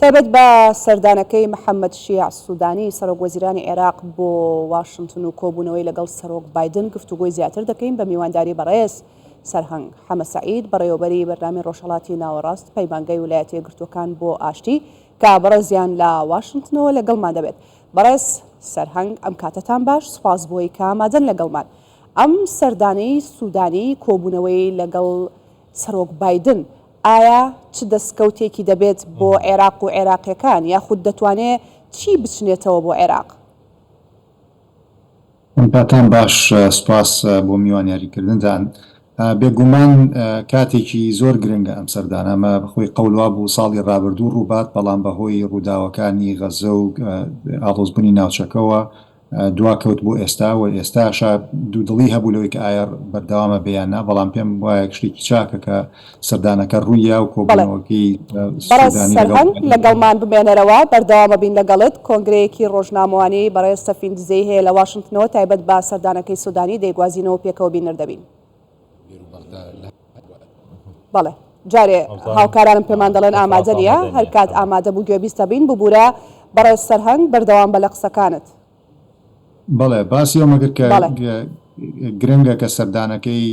تایبەت بە سەردانەکەی محەممەد شیع سوودانی سەرۆک وەزیرانی عێراق بۆ واشنگتن و کۆبوونەوەی لەگەڵ سەرۆک بایدن گفتوگۆی زیاتر دەکەین بە میوانداری بەڕێز سەرهەنگ حەمە سەعید بەڕێوەبەری بەرنامەی ڕۆژهەڵاتی ناوەڕاست پەیمانگەی ویلایەتە یەکگرتووەکان بۆ ئاشتی کە بەڕێزیان لە واشنگتنەوە لەگەڵمان دەبێت. بەڕێز سەرهەنگ ئەم کاتتان باش، سوپاس بۆی کە ئامادەن لەگەڵمان. ئەم سەردانەی سوودانی کۆبوونەوەی لەگەڵ سەرۆک بایدن ئایا چ دەستکەوتێکی دەبێت بۆ عێراق و عێراقیەکان یاخود دەتوانێت چی بچنێتەوە بۆ عێراق؟ پاتان باش، سوپاس بۆ میوانیاریکردنتان. بێگومان کاتێکی زۆر گرنگە ئەم سەردانەمە بەخۆی قەولوا بوو ساڵی ڕابردوو ڕووبات، بەڵام بەهۆی ڕووداوەکانی غەزە و ئاڵۆزبوونی ناوچەکەەوە دواکەوت بۆ ئێستا و ئێستاشە دوودڵی هەبوو لەوەی کە ئایا بەردەوامە بەیاننا، بەڵام پێم وایە شتێکی چاکە کە سەردانەکە ڕوویە و کۆبوونەوەکەی سەرهەنگ لەگەڵمان بمێنەرەوە، بەردەوامە بین لەگەڵت. کۆنگرەیەکی ڕۆژنامەوانی بەڕێز سەفین دزەی هەیە لە واشنگتنەوە تایبەت بە سەردانەکەی سوودانی دەیگوازینەوە پێکەوە بینەر دەبین. بەڵێ جارێ هاوکارانم پێمان دەڵێن ئامادە نیە، هەر کات ئامادە بوو گوێبیستە بین ببوورە. بەڕێز سەرهەنگ بەردەوام بە لە قسەکانت. بەڵێ باسی ئەومەگر کە گرنگە کە سەردانەکەی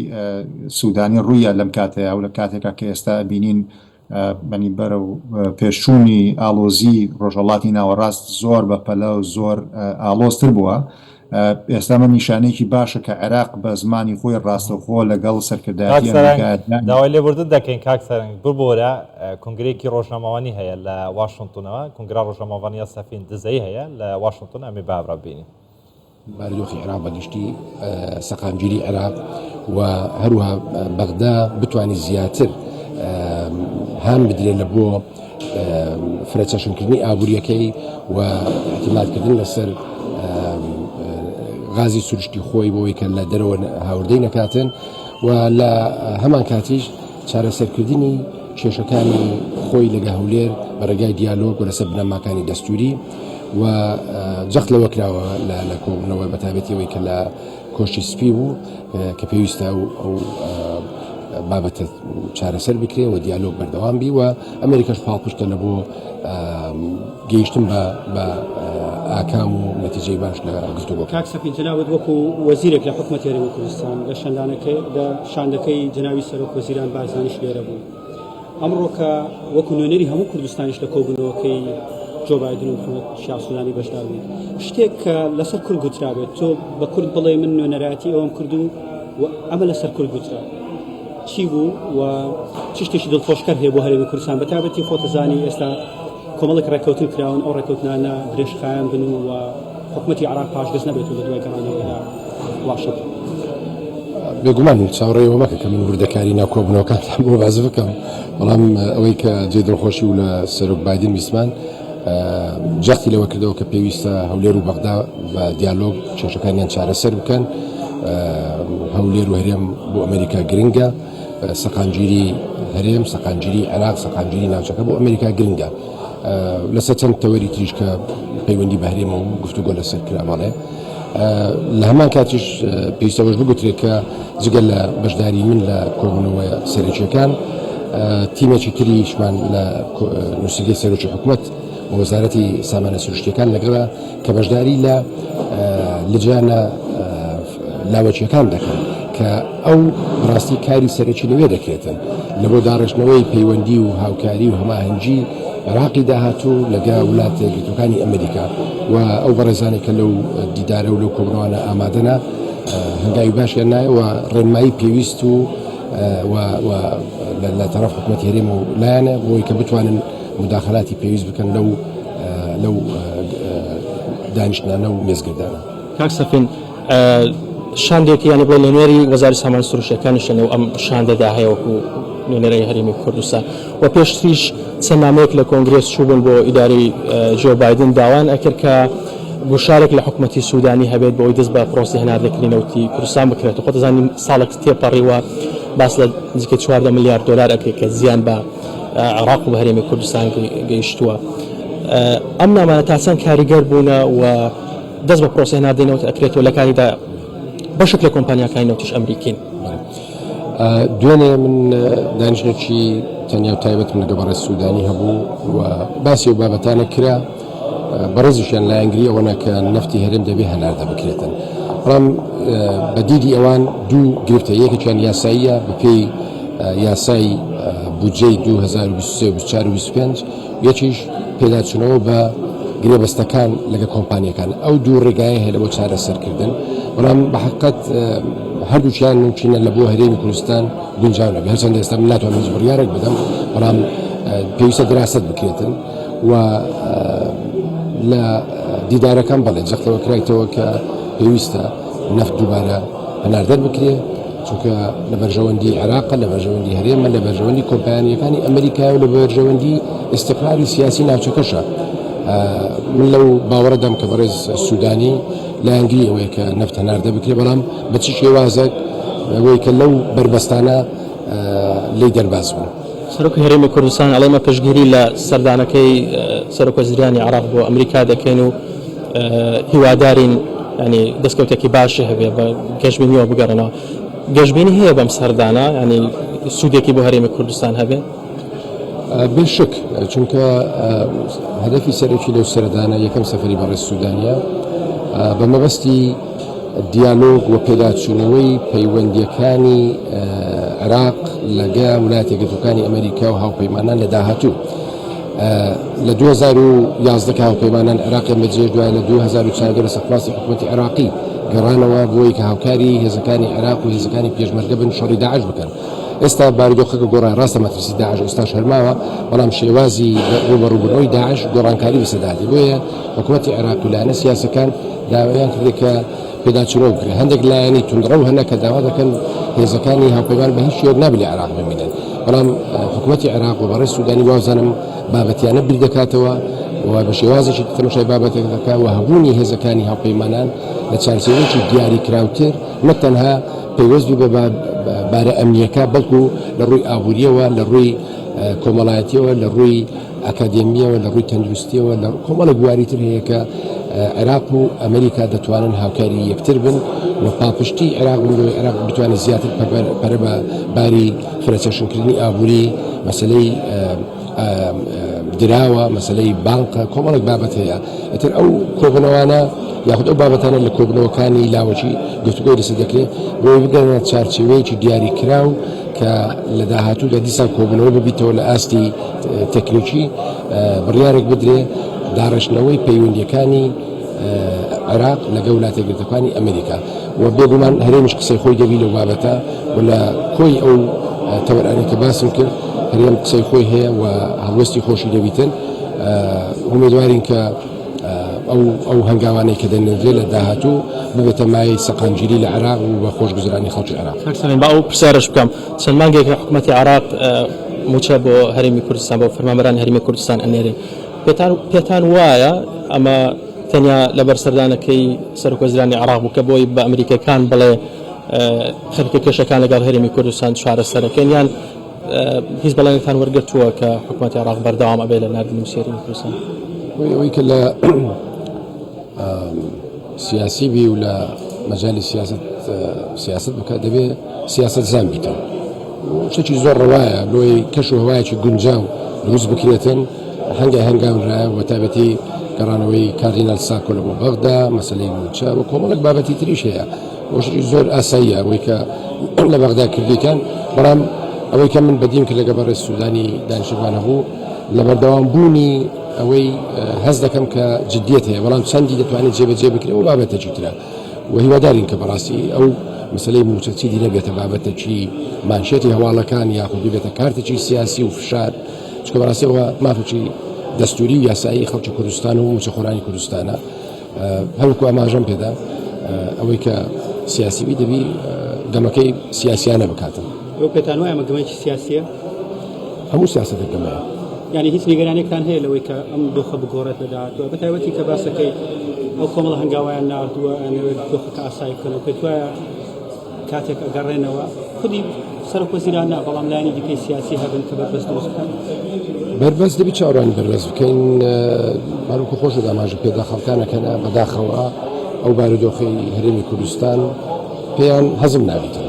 سوودانی ڕوویە لەم کاتەیە و لە کاتێکا کە ئێستا بینین بەنی بەرە و پێشچوونی ئالۆزی ڕۆژهەڵاتی ناوەڕاست زۆر بەپەلە و زۆر ئالۆزتر بووە. ئێستا من نیشانەیەکی باشە کە عێراق بە زمانی خۆی ڕاستەوخۆ لەگەڵ سەرکردایەتی داوای لێبوردن دەکەین. کاک سەرهەنگ ببوورە کۆنگرەیەکی ڕۆژنامەوانی هەیە لە واشنگتنەوە، کۆنگرا ڕۆژنامەوانی سەفین دزەی هەیە لە واشنگتن، ئەمی بابرا بینی باردۆخی عێراق بەگشتی سەقامگیری عێراق و هەروەها بەغدا بتوانانی زیاتر هەم بدرێت لە بۆ فرەچەشنکردنی ئابوووریەکەی و احتیمالکردن لەسەر غازی سروشتی خۆی بۆی کە لە دەرەوە هاوردەی نەکاتن و لە هەمان کاتیش چارەسەرکردنی کێشەکانی خۆی لەگە هەولێر بە ڕێگای دیالۆگ و لەسەر بنەماکانی دەستوری و جەخت لەوە کراوە لە کۆبوونەوە بەتابەتیەوەی کە لە کۆشتی سپی بوو کە پێویستە ئەو بابەتە چارەسەر بکرێ و دیالۆگ بەردەوام بی و ئەمریکاش پاڵپشتە لە بۆ گەیشتن بە ئاکام و نەتیجەی باش لە گفتوگۆ. کاک سەفین جناوت وەکو وەزیرێک لە حکومەتی هەرێمی کوردستان لە شاندەکەی جناوی سەرۆک وەزیران بارزانیش لێرە بوو. ئەمڕۆ کە وەکو نوێنەری هەموو کوردستانیش لە کۆبوونەوەکەی جۆ بایدن و محەممەد شیع سوودانی بەشدار بووین، شتێک کە لەسەر کورد گوترابێت تۆ بە کورد بڵێ من نوێنەراتی ئەوم کردو و ئەمە لەسەر کورد گوترا چی بوو و چ شتێکی دڵخۆشکەر هەیە بۆ هەرێمی کوردستان بەتابەتی خۆتەزانی ئێستا کۆمەڵێک ڕێکەوتن کراون، ئەو ڕێکەوتنانە درێژخایان بن و حکومەتی عێراق پاشگەز نەبێت و لە دوای گەڕانەوەی لە واشنگتن. بێگومان چاوەڕێەوە مەکە کە من وردەکاری ناو کۆبوونەوەکان بۆ باز بکەم، بەڵام ئەوەی کە جێ دڵخۆشی و لە سەرۆک بایدن بیسمان جەختی لەوە کردەوە کە پێویستە هەولێر و بەغدا بە دیالۆگ کێشەکانیان چارەسەر بکەن. هەولێر و هەرێم بۆ ئەمریکا گرنگە، سەقامگیری هەرێم، سەقامگیری عێراق، سەقامگیری ناوچەکە بۆ ئەمریکا گرنگە. لەسەر چەند تەوەری تریش کە پەیوەندی بە هەرێمەوە گفتوگۆ لەسەر کرا بەڵێ لە هەمان کاتیش پێویستەوەش بگوترێت کە جگە لە بەشداری من لە کۆبوونەوە سەرۆکیەکان تیمێکی تریشمان لە نووسینگەی سەرۆکی حکوومەت و وەزارەتی سامانە سروشتیەکان لەگەڵە کە بەشداری لە لجانە لاوەچیەکان دەکەن کە ئەو ڕاستی کاری سەرۆکی لەوێ دەکرێتن لە بۆ داڕێژنەوەی پەیوەندی و هاوکاری و هەماهەنگی عێراقی داهاتوو لەگە وڵاتە یەکگرتووەکانی ئەمریکا و ئەو بەڕێزانێک کە لەو دیدارە و لەو کۆبوونەوانە ئامادەنا هەنگاوی باشیان نایە و ڕێنمایی پێویست و لە تەرەف حکومەتی هەرێم و لایەنە بۆی کە بتوانن مداخلاتی پێویست بکەن لەو دانیشتنانە و مێزگردانە. کاک سەفین شاندێکی یانی بڵێ لە نوێری وەزاری سامان سروشتیەکانیشە لەو ئەم شاندەدا هەیە وەکو نوێنەرەی هەرێمی کوردستان و پێشتریش چەند نامەیەک لە کۆنگرێس چووبوون بۆ ئیدارەی جۆ بایدن داوان ئەکرد کە گوشارێک لە حکومەتی سوودانی هەبێت بۆی دەست بە پرۆسی هەناردەکردنەوەی کوردستان بکرێت. خۆتەزانین ساڵێک تێپەڕیوە باس لە نزیکەی 4 ملیار دلار ئەکرێت کە زیان بە عێراق و بە هەرێمی کوردستان گەیشتووە. ئەم نامانە تا چەند کاریگەر بوونە و دەست بە پرۆسی هەناردەکردنەوە ئەکرێتەوە لە کاریدا بەشێک لە کۆمپانیاکانی نەوتیش ئەمریکین. دوێنێ من دانیشتێکی تەنیا و تایبەت من لەگەڵ سوودانی هەبوو و باسی و بابەتانە کرا بەڕێزیشیان لە ئەنگلی ئەوەنە کە نەفتی هەرێم دەبێ هەناردە بکرێتن. بەڵام بەدیدی ئەوان دوو گرفتە، یەکێکیان یاساییە بەپێی یاسای بودجەی 2023-2025 یەکیش پێداچوونەوە بە گرێبەستەکان لەگە کۆمپانیەکان. ئەو دوو ڕێگایە هەیە لە بۆ چارەسەرکردن، بەڵام بەحقیقەت هەردووچیان ممکنە لە بۆ هەرێمی کوردستان گونجاو نەبێت. هەرچەندە ئێستا من ناتوانم هیچ بڕیارێک بدەم، بەڵام پێویستە دراست بکرێتن و لە دیدارەکان بەڵێ جەختەوە کرایتەوە کە پێویستە نەفت دووبارە هەناردەر بکرێ، چونکە لە بەرژەوەندی عێراقە، لە بەرژەوەندی هەرێمە، لە بەرژەوەندی کۆمپانیەکانی ئەمریکا و لە بەرژەوەندی ئیستیقرالی سیاسی ناوچەکەشە. من لەو باوەڕدەم کە بەڕێز سوودانی لە ئەنگلی ئەوەیە کە نەفت هەناردە بکرێ، بەڵام بە چ شێوازێک ئەوەی کە لەو بربەستانە لی دەرباز بوون. سەرۆکی هەرێمی کوردستان ئەڵێمە پشتگیری لە سەردانەکەی سەرۆک وەزیرانی عێراق بۆ ئەمریکا دەکەین و هیوادارین ینی دەستکەوتێکی باشی هەبێ بە گەشتبینیەوە بگەڕێنەوە. گەشتبینی هەیە بەم سەردانە، ینی سوودێکی بۆ هەرێمی کوردستان هەبێ؟ بشک، چونکە هەدەفی سەرەکی لەو سەردانە یەکەم سەفەری بەڕێز سوودانیە بە مەبەستی دیالۆگ و پێداچوونەوەی پەیوەندیەکانی عێراق لەگە وڵاتە یەکگرتووەکانی ئەمریکا و هاوپەیمانان لە داهاتوو. لە 2011 کە هاوپەیمانان عێراقیان بەجێ دوای لە 2014 لە سەرپاسی حکوومەتی عێراقی گەڕانەوە بۆی کە هاوکاری هێزەکانی عێراق و هێزەکانی پێشمەرگە بن شەڕی داعش بکەن. ئێستا بارودۆخەکە گۆڕان، ڕاستە مەترسی داعش ئێستاش هەرماوە، بەڵام شێوازی ڕوبەڕووبوونەوەی داعش گۆڕانکاری بەسەدادی. بۆیە حکوومەتی عێراق و لایەنە سیاسەکان داوایان کردێت کە پێداچوونەوە بکرێت. هەندێک لایەنی توندڕە و هەنە کە داوا دەکەن هێزەکانی هاوپەیمان بە هیچ شێوەیەک نابێت لە عێراق بمێنن، بەڵام حکوومەتی عێراق و بەڕێز سوودانی وازانم بابەتیانە بیر دەکاتەوە و بە شێوازێکی تەماشای بابەتێک دەکات و هەبوونی هێزەکانی هاوپەیمانان لە چارچێوەیەکی دیاری کراوتر نەک تەنها پەیوەستی بە بارە ئەمنیەکە، بەڵکو لە ڕووی ئابووریەوە، لە ڕووی کۆمەڵایەتیەوە، لە ڕووی ئەکادێمیەوە، لە ڕووی تەندروستیەوە، لە کۆمەڵە گواریتر هەیە کە عێراق و ئەمریکا دەتوانن هاوکاری یەکتر بن و پاڵپشتی عێراق بنەوەی عێراق بتوانێت زیاتر پەرە بە باری فرەچەشنکردنی ئابووری، مەسەلەی دراوە، مەسەلەی بانکە، کۆمەڵێک بابەت هەیە. ئەتر ئەو کۆبنەوانە یاخود ئەو بابەتانە لە کۆبنەوەکانی لاوەچی گفتوگۆی لەسەر دەکرێت بۆی بگەنە چارچێوەیەکی دیاری کراو کە لە داهاتوودا دیسان کۆبنەوە ببیتەوە لە ئاستی تەکنیکی بڕیارێک بدرێ داڕشنەوەی پەیوەندیەکانی عێراق لەگە وڵاتە یەکگرتووەکانی ئەمریکا و بێگومان هەرێمیش قسەی خۆی دەبی لەو بابەتە و لە کۆی ئەو تەوەرانی کە باسم کرد هەرێم قسەی خۆی هەیە و هەڵوەستی خۆشی دەبیتن. ئومێدوارین کە ئەو هەنگاوانەی کە دەنێرێت لە داهاتوو ببێتە مای سەقامگیری لە عێراق و بە خۆشگوزرانی خەڵکی عێراق. با ئەو پرسیارش بکەم، چەند مانگێکە حکوومەتی عێراق موچە بۆ هەرێمی کوردستان بۆ فەرمانبەرانی هەرێمی کوردستان ئەنێرێ، پێتان وایە ئەمە تەنیا لەبەر سەردانەکەی سەرۆک وەزیرانی عێراق بوو کە بۆی بە ئەمریکەکان بڵێ خەریکە کێشەکان لەگەڵ هەرێمی کوردستان چارەسەرەکەن، یان هیچ بەڵێنتان وەرگرتووە کە حکوومەتی عێراق بەردەوام ئەبێ لە ناردنی سێری کوردستان؟ ئەوەی کە لە سیاسی بی و لە مەجای سیاست بکات دەبێت سیاست زان بیتەوە. شتێکی زۆر ڕەوایە لۆی کەش و هەوایەکی گونجاو دروست بکرێتن، هەنگاورایە و تایبەتی گەڕانەوەی کاردینال ساکۆ لە بۆ بەغدا، مەسەلەی موچە و کۆمەڵێک بابەتی تریش هەیە. شتێکی زۆر ئاساییە ئەوەی کە لە بەغدا کردیکان، بەڵام ئەوەی کە من بەدیم کرد لەگە بەڕێز سوودانی دانیشتوان هەبوو لە بەردەوامبوونی ئەوەی هەز دەکەم کە جدیت هەیە، بەڵام چەندی دەتوانێت جێبەجێ بکرێت و بابەتێکی ترە و هیوادارین کە بەڕاستی ئەو مەسەلەی موچەچی دی نەبێتە بابەتێکی مانشێتی هەواڵەکان یاخود بێتە کارتێکی سیاسی و فشار، چکە بەڕاستیەوە مافێکی دەستوری و یاسایی خەڵکی کوردستان و موچەخۆرانی کوردستانە. هەروکو ئاماژەم پێدا ئەوەی کە سیاسیوی دەبی گەمەکەی سیاسیانە بکاتن. ئەو پێتان وایە ئەمە گەمەیەکی سیاسیە؟ هەموو سیاسەتێک گەمەیە. یعنی هیچ نیگەرانێکتان هەیە لەوەی کە ئەم دۆخە بگۆڕێت لە داهاتووە، بە تایبەتی کە باسەکەی ئەو کۆمەڵ هەنگاویان ناردووە ئەنەوێت دۆخەکە ئاسایی بکەنەوە، پێت وایە کاتێک ئەگەڕێنەوە خودی سەرۆک وەزیران نا، بەڵام لایەنی دیکەی سیاسی هەبن کە بەربەست دروست بکەن؟ بەربەست دەبی چاوەڕوانی بەربەست بکەین. باروکو خۆش داماژە پێدا خەڵکانەکەنە بەداخەوە ئەو بارودۆخەی هەرێمی کوردستان پێیان هەزم نابیتن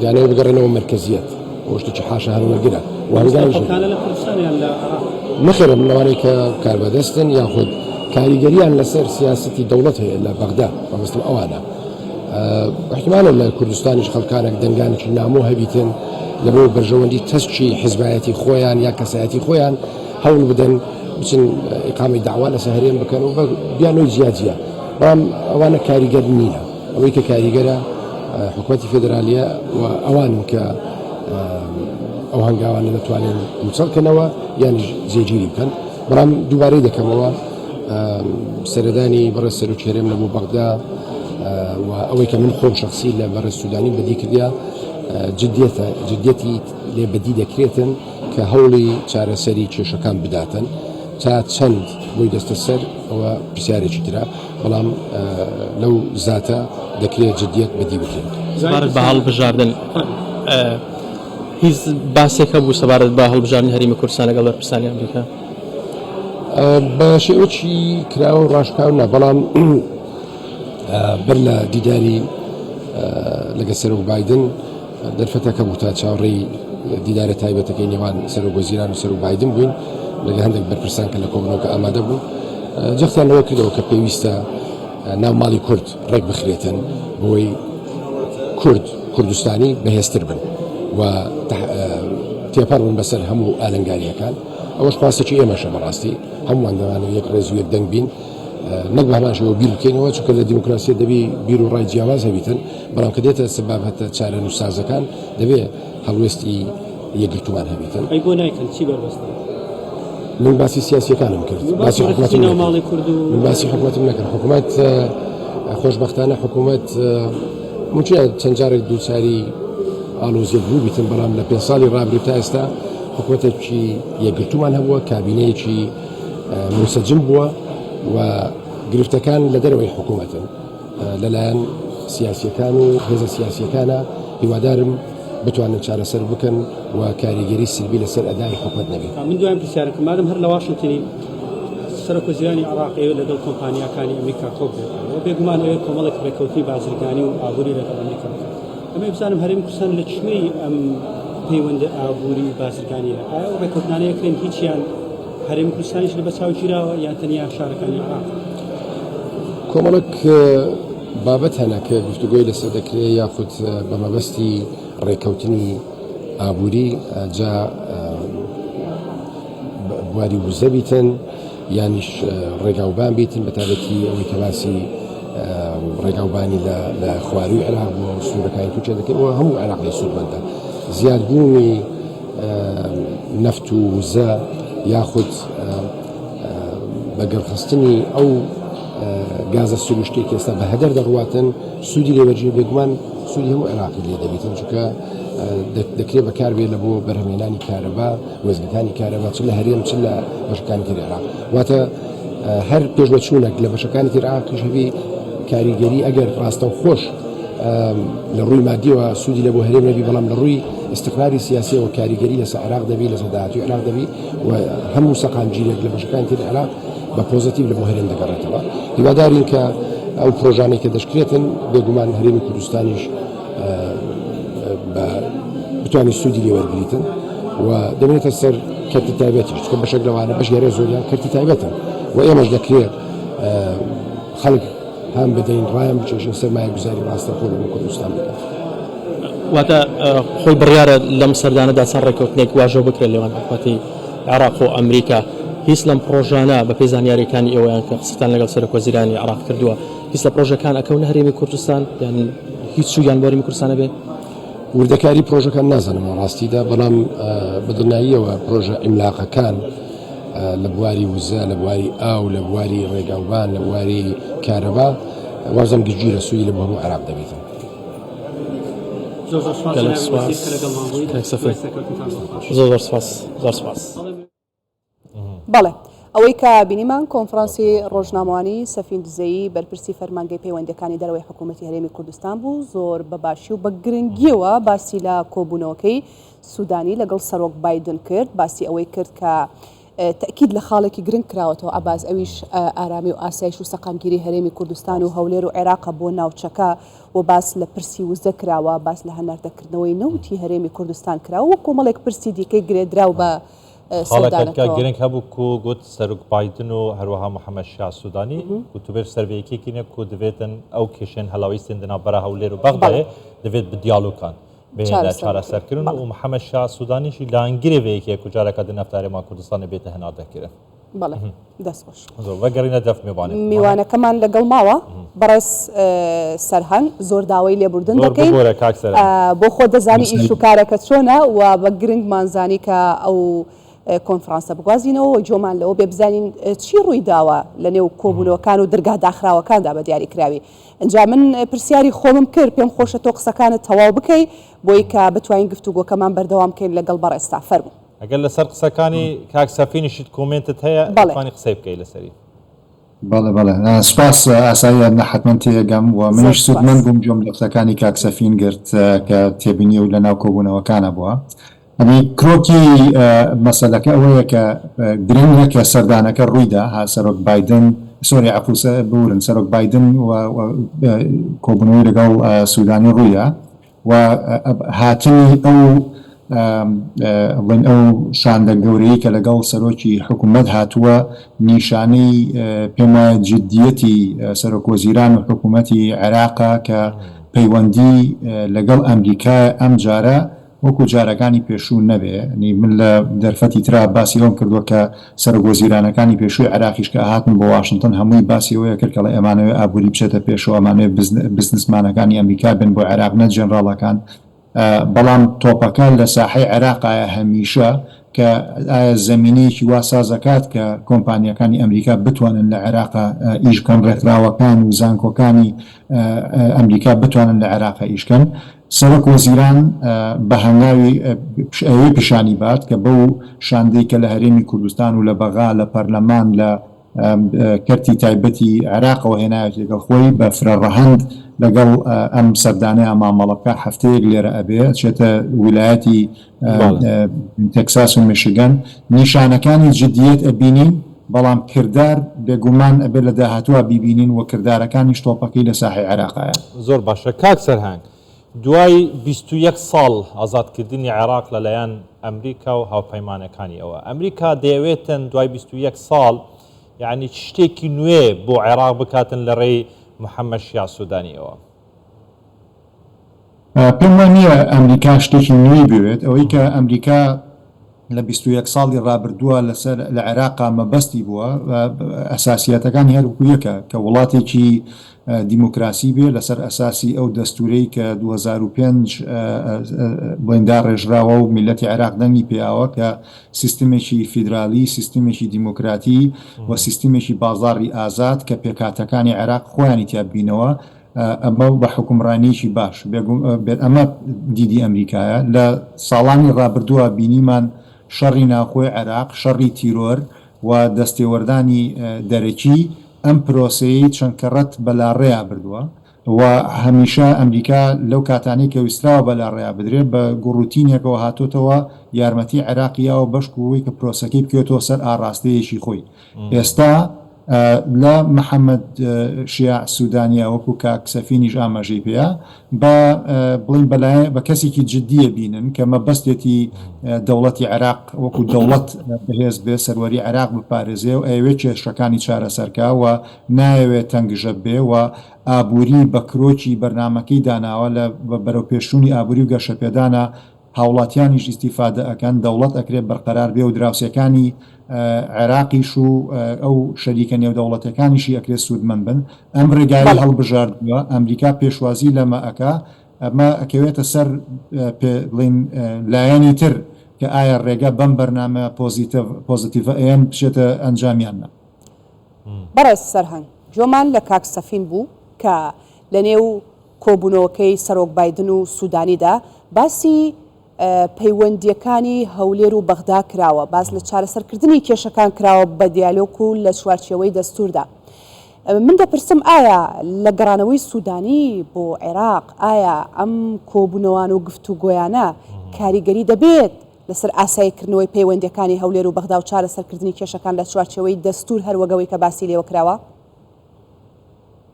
دانەوە بگەڕێنەوە مرکزیەت وشتێکی حاشا هەروەرگرە خەڵکانە لە کوردستانیان لە عێراق نەخێرە لەوانەیە کە کاربەدەستن یاخود کاریگەریان لەسەر سیاستی دەوڵەت هەیە لە بەغدا بەمەستم ئەوانە احتمالە لە کوردستانیش خەڵکانێک دەنگانێکی نامۆ هەبیتن لەبەر بەرژەوەندی تەسچی حیزبایەتی خۆیان یا کەسایەتی خۆیان هەوڵ بدەن بچن ئیقامی داوا لەسەر هەرێم بکەن و بیانەوەی جیاجیە بەڵام ئەوانە کاریگەر نینە ئەوەی کە کاریگەرە حکوومەتی فێدرالیە و ئەوانن کە ئەو هەنگاوانە دەتوانێن موچەڵکەنەوە یان جێگیری بکەن بەڵام دووبارەی دەکەمەوە سەردانی بەڕێز سەرۆکی هەرێم لە بۆ بەغدا و ئەوەی کە من خۆم شخصی لە بەڕێز سوودانی بەدی کردیا جدیەتی لێ بەدی دەکرێتن کە هەوڵی چارەسەری کێشەکان بداتن تا چەند بۆی دەستە سەر ئەوە پرسیارێکی ترە بەڵام لەو زاتە دەکرێت جدیەت بەدی بکرێت سەبارەت بە هەڵبژاردن هیچ باسێکە بوو سەبارەت بە هەڵبژاردنی هەرێمی کوردستان لەگەڵ بەرپرسانی ئەمریکا بە شێوەیەکی کراوە و ڕاشکاوە بەڵام بەر لە دیداری لەگە سەرۆک بایدن دەرفەتەکە بوو تا چاوەڕێی دیدارە تایبەتەکەی نێوان سەرۆک وەزیران و سەرۆک بایدن بووین لەگە هەندێک بەرپرسان کە لە کۆبنەوەکە ئامادە بوو جەختیان لەوە کردەوە کە پێویستە ناو ماڵی کورد ڕێک بخرێتن بۆی کوردستانی بەهێزتر بن و تێپەڕ بن بەسەر هەموو ئالنگاریەکان ئەوەش خواستێکی ئێمەشە بەڕاستی هەمووان دەوانێت یەک ڕێز و یەک دەنگ بین نەک بە هەماشەوە بیر بکەینەوە چونکە لە دیموکراسی دەبی بیر و ڕای جیاواز هەبیتن بەڵام کە دێتە سبب هەتە چارە نووسازەکان دەبێت هەڵوێستی یەکگرتومان هەبیتن ئەی بۆ نایکەن چی بەربەستە من باسی سیاسیەکانم کرد باسی حکومەتی ماڵی کورد و من باسی حکومەتم نەکرد حکومەت خۆشبەختانە حکومەت موچە چەند جارێک دووچاری ئالۆزیەک بوو بیتن بەڵام لە 5 ساڵی ڕابردوو تا ئێستا حکومەتێکی یەکگرتومان هەبووە کابینەیەکی منسەجم بووە و گرفتەکان لە دەرەوەی حکوومەتن لەلایەن سیاسیەکان و هێزە سیاسیەکانە هیوادارم بتوانن چارەسەر بکەن و کاریگەری سلبی لەسەر ئەدای حکومەت نەبێت من دوایان پرسیارەکەم مادەم هەر لە واشنگتنی سەرۆک وەزیرانی عێراق ئێوە لەگەڵ کۆمپانیاکانی ئەمریکا کۆک بێت بێگومان ئەوێ کۆمەڵێک ڕێکەوتی بازرگانی و ئابووری لەگەڵ ئەمریکا بکات ئەمە بزانم هەرێمی کوردستان لە چمەی ئەم پەیوەندە ئابووری و بازرگانیە ئایا ئەو ڕێکەوتانەیەکرێن هیچیان هەرێمی کوردستانیش لە بەچاو گیراوە یان تەنیا شارەکانی عێراق کۆمەڵک بابەت هەنا کە گفتوگۆی لەسەر دەکرێت یاخود بە مەبەستی ڕێکەوتنی ئابووری جا بواری وزە بیتن یانیش ڕێگاوبان بیتن بە تابەتی ئەوەی کە باسی ڕێگاوبانی لە خواروی عێراق بۆ سوورەکانی تووچە دەکەنەوە هەموو عێراق لێ سوودمەندە زیادبوونی نەفت و وزە یاخود بەگەڕخستنی ئەو گازە سروشتی کە ئێستا بە هەدەر دەڕواتن سوودی لێوەرجێ بێگومان سوودی هەموو عێراقی لێ دەبێتن چونکە دەکرێت بەکاربێت لە بۆ بەرهەمێنانی کارەبا وەزگەکانی کارەبا چ لە هەرێم چ لە بەشەکانی تری عێراق واتە هەر پێشوەچوونێک لە بەشەکانی تری عێراقیش هەبێ کاریگەری ئەگەر ڕاستەو خۆش لە ڕووی مادیەوە سوودی لە بۆ هەرێم نەبی بەڵام لە ڕووی استقراری سیاسی و کاریگەری لەسەر عێراق دەبی لەسەر داهاتوی عێراق دەبی و هەموو سەقامگیرێک لە بەشەکانی تری عێراق بە پۆزیتیڤ لە بۆ هەرێم دەگەڕێتەوە هیوادارین کە ئەو پرۆژانەی کە دەشکرێتن بێگومان هەرێمی کوردستانیش بتوانانی سوودی لێوەرگریتن و دەمێتە سەر کەرتی تایبەتیش چکە بەشێک لەوانە بەش گەرە زۆریان کەرتی تایبەتن و ئێمەش دەکرێت خەڵک هەم بدەین ڕایان بچێژن سەرمایە گوزاری ڕاستەخۆ لە کوردستان بکەن واتە خۆی بڕیارە لەم سەردانەدا چەند ڕێکەوتنێک واژۆ بکرێت لەوان حکومەتی عێراق و ئەمریکا هیچ لەم پرۆژانە بە پێی زانیاریەکانی ئێوەیان کە قسەتان لەگەڵ سەرۆک وەزیرانی عێراق کردووە هیچ لە پرۆژەکان ئەکەونە هەرێمی کوردستان یان هیچ سوودیان بۆ هەرێمی کوردستانە بێ وردەکاری پرۆژەکان نازانم ڕاستیدا بەڵام بەدڵنیاییەوە پرۆژە ئیملاقەکان لە بواری وزە لە بواری ئاو لە بواری ڕێگاوبان لە بواری کارەبا وەرزەم گشتگیرە سوودی لە بۆ هەموو عێراق دەبێتن زۆر سپاس بەڵێ ئەوەی کە بینیمان کۆنفرانسی ڕۆژنامەوانی سەفین دزەیی بەرپرسی فەرمانگەی پەیوەندەکانی دەرەوەی حکوومەتی هەرێمی کوردستان بوو زۆر بە باشی و بە گرنگیەوە باسی لە کۆبوونەوەکەی سوودانی لەگەڵ سەرۆک بایدن کرد باسی ئەوەی کرد کە تأكيد لە خاڵێکی گرنگ کراوەتەوە ئاباز ئەویش ئارامی و ئاسایش و سەقامگیری هەرێمی کوردستان و هەولێر و عێراقە بۆ ناوچەکە و باس لە پرسی وزە کراوە باس لە هەناردەکردنەوەی نەوتی هەرێمی کوردستان کراوە و کۆمەڵێک پرسی دیکەی گرێدراو بە خاڵەکە گرنگ هەبوو کو گوت سەرک بایدن و هەروەها محەممەد شیا سوودانی گوتوبێت سەرڤەیەکێکینە کو دەبێتن ئەو کێشێن هەلاوی سندنا بەرە هەولێر و بەغدایە دەبێت بدیالوکان بێنە چارەسەرکردن و محەممەد شیا سوودانیشی لانگرێوەیەکێ کوجارەکە دەنەفتارێما کوردستانە بێتە هەنادەکردن بەڵێ دەست خۆش زۆر وەگەڕینە دەف میوانێت میوانەکەمان لەگەڵ ماوە بەڕێز سەرهەنگ زۆر داوای لێبوردن دەکەین بۆ خۆ دەزانی ئیش و کارەکە چۆنە و بە گرنگمانزانی کە ئەو کۆنفرانسە بگوازینەوە جۆمان لەوە بێ بزانین چی ڕووی داوە لە نێو کۆبوونەوەکان و دەرگا داخراوەکاندا بە دیاریکراوی ئەنجا من پرسیاری خۆمم کرد پێم خۆشە تۆ قسەکانت تەواو بکەی بۆی کە بتوانین گفتوگۆکەمان بەردەوام بکەین لەگەڵ بەڕێستا فەرموو ئەگەر لەسەر قسەکانی کاک سەفینیشت کۆمنتت هەیە بەڵێ قسەی بکەی لەسەری بەڵێ سپاس ئاساییە نەحەتمەند تێگەم و منیش سوودمەند بووم جۆم لە قسەکانی کاک سەفین گرت کە تێبینی و لەناو کۆبوونەوەکانە بووە ئەنی کڕۆکی مەسەلەکە ئەوەیە کە گرنگە کە سەردانەکە ڕوویدا ها سەرۆک بایدن سۆری عەفوسە بورن سەرۆک بایدن و کۆبوونەوەی لەگەڵ سوودانی ڕوویە و هاتنی ئەو شاندە گەورەی کە لەگەڵ سەرۆکی حکوومەت هاتووە نیشانەی پێم وایە جددیەتی سەرۆکوەزیران و حکوومەتی عێراقا کە پەیوەندی لەگەڵ ئەمریکا ئەم جارە وەکو جارەکانی پێشوو نەبێ من لە دەرفەتی ترا باسی ئەوم کردووە کە سەرۆکوەزیرانەکانی پێشووی عێراقیش کە هاتن بۆ واشنگتن هەمووی باسی ئەوەیە کرد کە ئەمانەوێت ئابووری بچێتە پێشەوە ئەمانەوێت بزنسمانەکانی ئەمریکا بن بۆ عێراق نە جێنراڵەکان بەڵام تۆپەکە لە ساحەی عێراقایە هەمیشە کە ئایا زمینەیەکی وا سازەکات کە کۆمپانیەکانی ئەمریکا بتوانن لە عێراقا ئیشکەن ڕێکراوەکان و زانکۆکانی ئەمریکا بتوانن لە عێراقا ئیشکەن سەرۆک وەزیران بە هەنگاوی ئەوەی پیشانی بات کە بەو شاندەی کە لە هەرێمی کوردستان و لە بەغا لە پەرلەمان لە کەرتی تایبەتی عێراقەوە هێنایەت لەگەڵ خۆی بە فرەڕەهەند لەگەڵ ئەم سەردانەیە مامەڵەکە هەفتەیەک لێرە ئەبێ چێتە ویلایەتی تەکساس و میشیگەن نیشانەکانی جددیەت ئەبینین بەڵام کردار بێگومان ئەبێ لە داهاتووە بیبینین و کردارەکانی شتۆپەکەی لە ساحەی عێراقایە زۆر باشە کاک سەرهەنگ دوای 21 ساڵ ئازادکردنی عێراق لەلایەن ئەمریکا و هاوپەیمانەکانی ئەوە ئەمریکا دەیەوێتن دوای 21 ساڵ یعنی شتێکی نوێ بۆ عێراق بکاتن لە ڕێی محەممەد شیا سوودانیەوە پێم وانە ئەمریکا شتێکی نوێی بوێت ئەوەی کە ئەمریکا لە 21 ساڵی ڕابردووە لەسەر لە عێراقا مەبەستی بووە ئەساسیەتەکانی هەروکو یەکە کە وڵاتێکی دیموکراسی بێ لەسەر ئەساسی ئەو دەستورەی کە 2005 بڵێندا ڕێژراوە و میلەتی عێراق دەنگی پێیاوە کە سیستمێکی فیدرالی سیستمێکی دیموکراتی و سیستمێکی بازاڕی ئازاد کە پێکاتەکانی عێراق خۆیانی تیاببینەوە ئەمە بە حکومڕانیشی باش ئەمە دیدی ئەمریکایە لە ساڵانی ڕابردووە بینیمان شەڕی ناوخۆی عێراق شەڕی تیرۆر و دەستێوەردانی دەرەکی ئەم پرۆسەیە چەند کەڕەت بەلاڕێیا بردووە و هەمیشە ئەمریکا لەو کاتانی کە ویستراوە بەلاڕێیا بدرێت بە گوڕوتینێکەوە هاتوتەوە یارمەتی عێراقیەوە بەشکوەوەی کە پرۆسەکەی بکوێتەوە سەر ئاڕاستەیەکی خۆی ئێستا لە محەممەد شیا سوودانیا وەکو کاک سەفینیش ئاماژەی پێەیە بە بڵین بەلایە بە کەسێکی جددیە بینن کە مەبەستێتی دەوڵەتی عێراق وەکو دەوڵەت بەهێز بێ سەروەری عێراق بپارێزێ و ئەوێت کێشەکانی چارەسەرکە و نایەوێت تەنگژە بێ و ئابووری بە کرۆکی بەرنمەکەی داناوە لە بەرەو پێشوونی ئابووری و گەشەپێدانە هاوڵاتیانیش ئیسیفادە ئەەکەن دەوڵەت ئەکرێت بەرقەرار بێ و دراوسەکانی عێراقیش و ئەو شەریکە نێودەوڵەتەکانیشی ئەکرێت سوودمەند بن ئەم ڕێگای هەڵبژاردووە ئەمریکا پێشوازی لەمە ئەکا ئەمە ئەکەوێتە سەر بڵین لایەنی تر کە ئایا ڕێگە بەم بەرنامە پۆزیتیڤە ئەیان بچێتە ئەنجامیانە بەڕێز سەرهەنگ جۆمان لە کاک سەفین بوو کە لە نێو کۆبوونەوەکەی سەرۆک بایدن و سوودانیدا باسی پەیوەندیەکانی هەولێر و بەغدا کراوە باز لە چارەسەرکردنی کێشەکان کراوە بە دیالۆگ و لە چوارچێوەی دەستوردا من دەپرسم ئایا لە گەڕانەوەی سوودانی بۆ عێراق ئایا ئەم کۆبوونەوان و گفتوگۆیانە کاریگەری دەبێت لەسەر ئاساییکردنەوەی پەیوەندیەکانی هەولێر و بەغدا و چارەسەرکردنی کێشەکان لە چوارچەوەی دەستور هەروەگەوەی کە باسی لێوە کراوە؟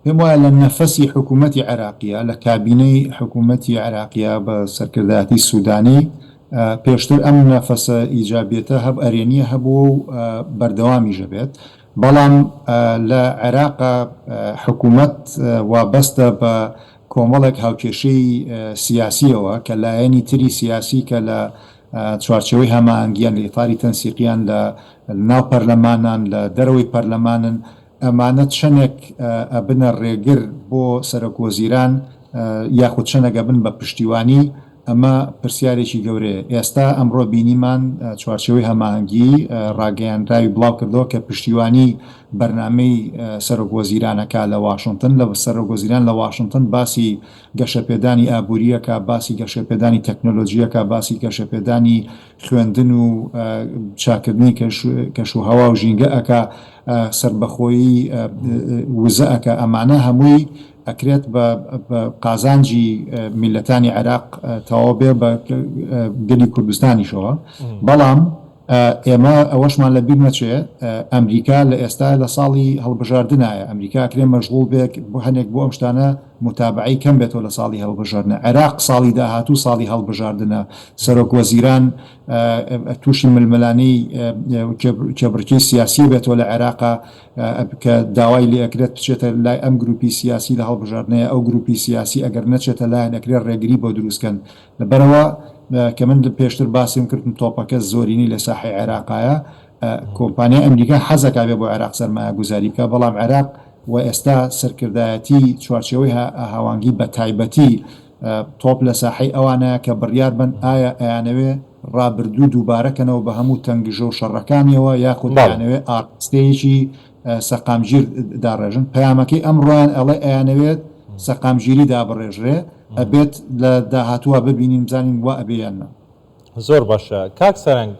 پێم وایە لە نەفەسی حکوومەتی عێراقیە لە کابینەی حکوومەتی عێراقیە بە سەرکردایەتی سوودانی پێشتر ئەم نەفەسە ئیجابێتە هەب ئەرێنیە هەبوو و بەردەوامیژە بێت بەڵام لە عێراقا حکوومەت وابەستە بە کۆمەڵێک هاوکێشەی سیاسیەوە کە لایەنی تری سیاسی کە لە چوارچەوەی هەماهەنگیان لە ئیطاری تەنسیقیان لە ناو پەرلەمانان لە دەرەوەی پەرلەمانن ئەمانە چەندێک ئەبنە ڕێگر بۆ سەرۆکوەزیران یاخود چەندێک ئەبن بە پشتیوانی ئەمە پرسیارێکی گەورەیە ئێستا ئەمڕۆ بینیمان چوارچەوەی هەماهەنگی ڕاگەیاندراوی بڵاو کردەوە کە پشتیوانی بەرنامەی سەرۆکوەزیرانەکە لە واشنگتن لە سەرۆکوەزیران لە واشنگتن باسی گەشەپێدانی ئابووریەکە باسی گەشەپێدانی تەکنۆلۆژیەکە باسی گەشەپێدانی خوێندن و چاکردنی کەشوهەوا و ژینگە ئەکا سربەخۆیی وزەکە ئەمانە هەمووی ئەکرێت بە قازانجی میلەتانی عێراق تەواو بێ بە گەلی کوردستانیشەوە بەڵام ئێمە ئەوەشمان لەبیر نەچێ ئەمریکا لە ئێستا لە ساڵی هەڵبژاردنایە ئەمریکا کرێ مەشغوڵ بێت بۆ هەنێک بۆ ئەم شتانە متابعی کەم بێتەوە لە ساڵی هەڵبژاردنە عێراق ساڵی داهاتوو ساڵی هەڵبژاردنە سەرۆکوەزیران تووشی ململانەی کێبڕکەی سیاسی بێتەوە لە عێراقا کە داوای لێ ئەکرێت بچێتە لای ئەم گروپی سیاسی لە هەڵبژاردنەیە ئەو گروپی سیاسی ئەگەر نەچێتە لایەن ئەکرێت ڕێگری بۆ دروستکەن لەبەرەوە کە من پێشتر باسیم کردم تۆپەکە زۆرینی لە ساحی عێراقایە کۆمپانیای ئەمریکا حەزەکا بێ بۆ عێراق سەرمایە گوزاری بکە بەڵام عێراق و ئێستا سەرکردایەتی چوارچەوەی هاوانگی بە تایبەتی تۆپ لە ساحی ئەوانە کە بڕیار بن ئایا ئەیانەوێ ڕابردوو دووبارەکەنەوە بە هەموو تەنگژە و شەڕەکانیەوە یاخود ئەیانەوێ ئاستەیەکی سەقامگیر داڕێژن پەیامەکەی ئەمڕۆیان ئەڵێ ئەیانەوێت سەقامگیری دابڕێژرێ ئەبێت لە داهاتووە ببینین بزانین وا ئەبێیاننا زۆر باشە کاک سەرنگ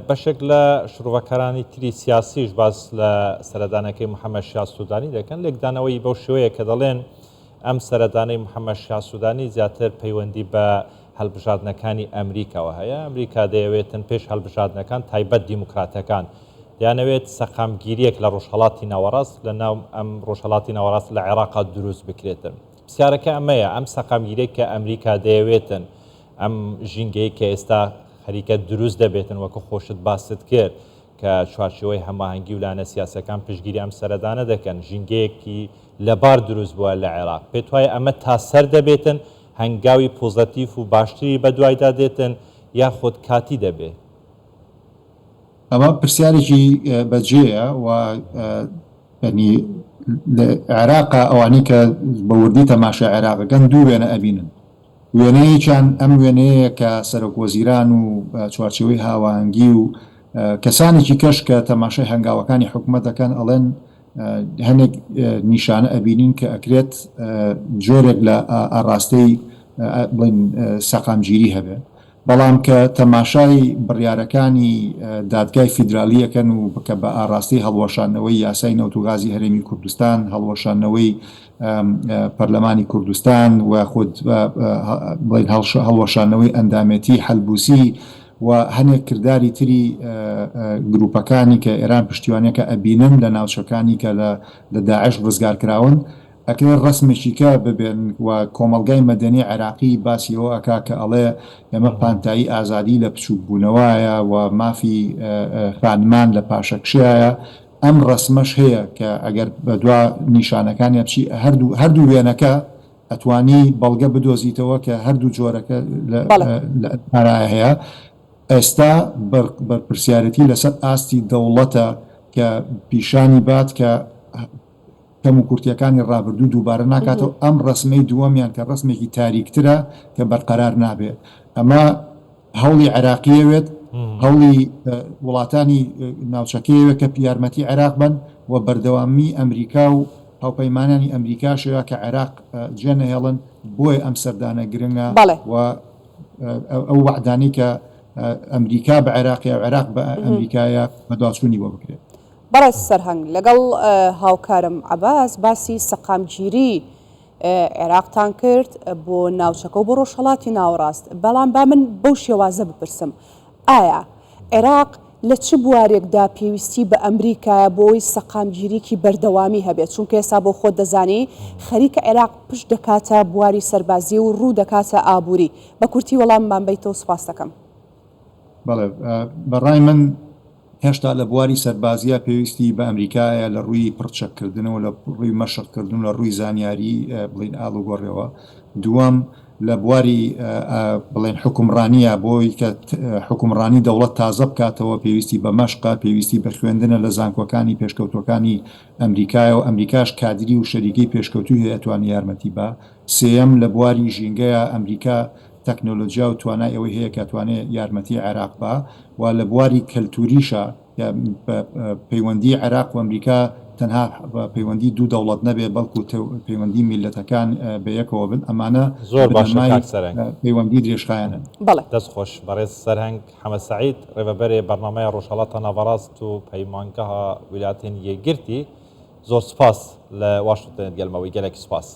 بەشێک لە شڕوەکارانی تری سیاسیش باس لە سەردانەکەی محەممەد شیا سوودانی دەکەن لێکدانەوەی بەو شێوەیە کە دەڵێن ئەم سەردانەی محەممەد شیا سوودانی زیاتر پەیوەندی بە هەڵبژاردنەکانی ئەمریکاوە هەیە ئەمریکا دەیەوێتن پێش هەڵبژاردنەکان تایبەت دیموکراتەکان دەیانەوێت سەقامگیریەک لە ڕۆژهەڵاتی ناوەڕاست لە ناو ئەم ڕۆژهەڵاتی ناوەڕاست لە عێراقا دروست بکرێتن پرسیارەکە ئەمەیە ئەم سەقامگیرێک کە ئەمریکا دەیەوێتن ئەم ژینگەی کە ئێستا خەریکە دروست دەبێتن وەکو خۆشت باست کرد کە چوارچەوەی هەماهەنگی و لانە سیاسەکان پشتگیری ئەم سەردانە دەکەن ژینگەیەکی لەبار دروست بووە لە عێراق پێت وایە ئەمە تا سەر دەبێتن هەنگاوی پۆزەتیف و باشتری بە دوایدا دێتن یا خۆت کاتی دەبێت ئەمە پرسیارێکی بەجێە و عێراقا ئەوانی کە بەوردی تەماشا عێراقەکەن دوو وێنە ئەبینن وێنەیەکیان ئەم وێنەیە کە سەرۆکوەزیران و چوارچەوەی هاوانگی و کەسانێکی کەش کە تەماشای هەنگاوەکانی حکوومەتەکەن ئەڵێن هەنێک نیشانە ئەبینین کە ئەکرێت جۆرێک لە ئاڕاستەی بڵین سەقامگیری هەبێت بەڵام کە تەماشای بڕیارەکانی دادگای فیدرالیەکەن و بکە بە ئاڕاستی هەڵوەشانەوەی یاسای نەوتوغازی هەرێمی کوردستان هەڵوەشانەوەی پەرلەمانی کوردستان و خود بڵین هەڵوەشانەوەی ئەندامەتی هەلبوسی و هەنێک کردداری تری گروپەکانی کە ئێران پشتیوانەکە ئەبینن لە ناوچەکانی کە لە داعش ڕزگارکراون ئەکرێت ڕسمێکیکە ببێن و کۆمەلگای مەدەنی عێراقی باسیەوە ئەکا کە ئەڵێ ئێمە پانتایی ئازادی لە بچووک بوونەوەیە و مافی خانمان لە پاشەکشایە ئەم ڕسمەش هەیە کە ئەگەر بە دوا نیشانەکانی بچی هەردوو وێنەکە ئەتوانی بەڵگە بدۆزیتەوە کە هەردوو جۆرەکە لە هەیە ئێستا بەرپرسیارەتی لەسەر ئاستی دەوڵەتە کە پیشانی بات کە کەم و کورتیەکانی ڕابردوو دووبارە ناکاتەوە ئەم ڕسمەی دووەمیان کە ڕسمێکی تاریکترە کە بەرقەرار نابێت ئەمە هەوڵی عێراقیەوێت هەوڵی وڵاتانی ناوچەکەیەوێت کە یارمەتی عێراق بن و بەردەوامی ئەمریکا و هاوپەیمانانی ئەمریکاشەوە کە عێراق جێنەهێڵن بۆی ئەم سەردانە گرنگە و ئەو وعدانی کە ئەمریکا بە عێراقی و عێراق بە ئەمریکایە بەدواچوونی بۆ بکرێت بەڕێز سەرهەنگ لەگەڵ هاوکارم عەباس باسی سەقامگیری عێراقتان کرد بۆ ناوچەکە و بۆ ڕۆژهەڵاتی ناوەڕاست بەڵام با من بەو شێوازە بپرسم ئایا عێراق لە چ بوارێکدا پێویستی بە ئەمریکایە بۆی سەقامگیریکی بەردەوامی هەبێت چونکە ئێستا بۆ خۆت دەزانی خەریکە عێراق پشت دەکاتە بواری سەربازی و ڕوو دەکاتە ئابووری بە کورتی وەڵاممان بیتەوە سوپاس دەکەم. بەڵێ بەڕای من هێشتا لە بواری سەربازیە پێویستی بە ئەمریکایە لە ڕووی پڕچەکردنەوە لە ڕووی مەشقکردن لە ڕووی زانیاری بڵین ئاڵوگۆڕێەوە. دووەم لە بواری بڵێن حکومڕانیە بۆی کە حکومڕانی دەوڵەت تازە بکاتەوە پێویستی بە مەشقا پێویستی بە خوێندنە لە زانکۆکانی پێشکەوتەکانی ئەمریکایە و ئەمریکاش کادری و شەریکی پێشکەوتوی هەیە توانی یارمەتی بە. سێەم لە بواری ژینگەیە ئەمریکا تەکنۆلۆژیا و توانای ئەوەی هەیە کە توانێت یارمەتی عێراق بە و لە بواری کەلتوریشە پەیوەندی عێراق و ئەمریکا تەنها پەیوەندی دوو دەوڵەت نەبێ بەڵکو پەیوەندی میلەتەکان بەیەکەوە بن ئەمانە زۆر باشە پەیوەندی درێژخایەنن. دەست خۆش بەڕێز سەرهەنگ حەمەد سەعید ڕێبەبەرێ بەرنامەیە ڕۆژهەڵاتە ناوەڕاست و پەیمانگەها ویلایەتین یەکگرتی زۆر سپاس لە واشنگتن گەلمەوەی گەلێکی سپاس.